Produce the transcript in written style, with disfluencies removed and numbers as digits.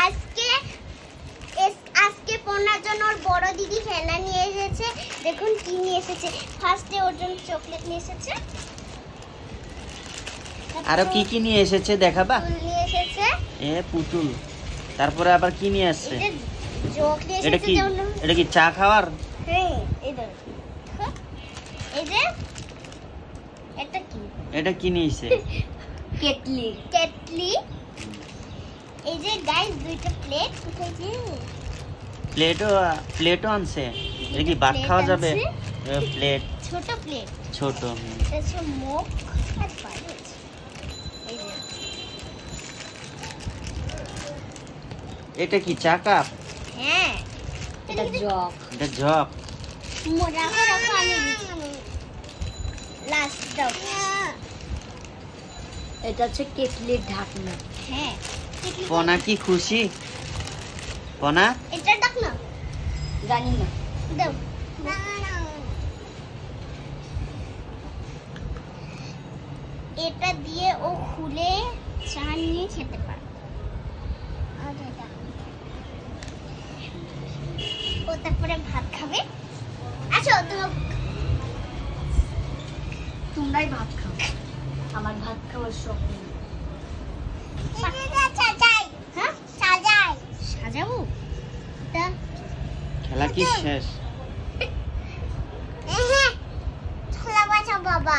আজকে আজকে পড়ার জন্য ওর বড় দিদি খেলনা নিয়ে এসেছে। দেখুন কি নিয়ে এসেছে। ফার্স্টে ওর জন্য চকলেট নিয়ে এসেছে। আর কি কি নিয়ে এসেছে দেখাবা? পুতুল নিয়ে এসেছে। পুতুল। তারপরে আবার কি নিয়ে আসছে? জগ নিয়ে এসেছে। এটা কি চা খাওয়ার? হ্যাঁ, এই দেখো। এই যে এটা কি নিয়েছে? কেটলি। এই যে গাইস দুইটা প্লেট উঠেছে। প্লেটও আনছে। এটা কি ভাত খাওয়া যাবে? প্লেট, ছোট প্লেট। ছোট। এটা মুখ আর পায়েস। এই যে এটা কি চা কাপ? হ্যাঁ, এটা জগ। এটা জগ। রাখো আমি লাস্ট দাও। এটা হচ্ছে কেটলির ঢাকনা। হ্যাঁ, পনা কি খুশি? পনা এটা ঢাকনা জানি না। দাও। এটা দিয়ে ও খুলে চা নিয়ে খেতে পারে। ও তারপরে ভাত খাবে। আচ্ছা, তোমরাই ভাত খাও, আমার ভাত খাওয়ার শখ নেই। সাজাবো। খেলা কি শেষ? বাবা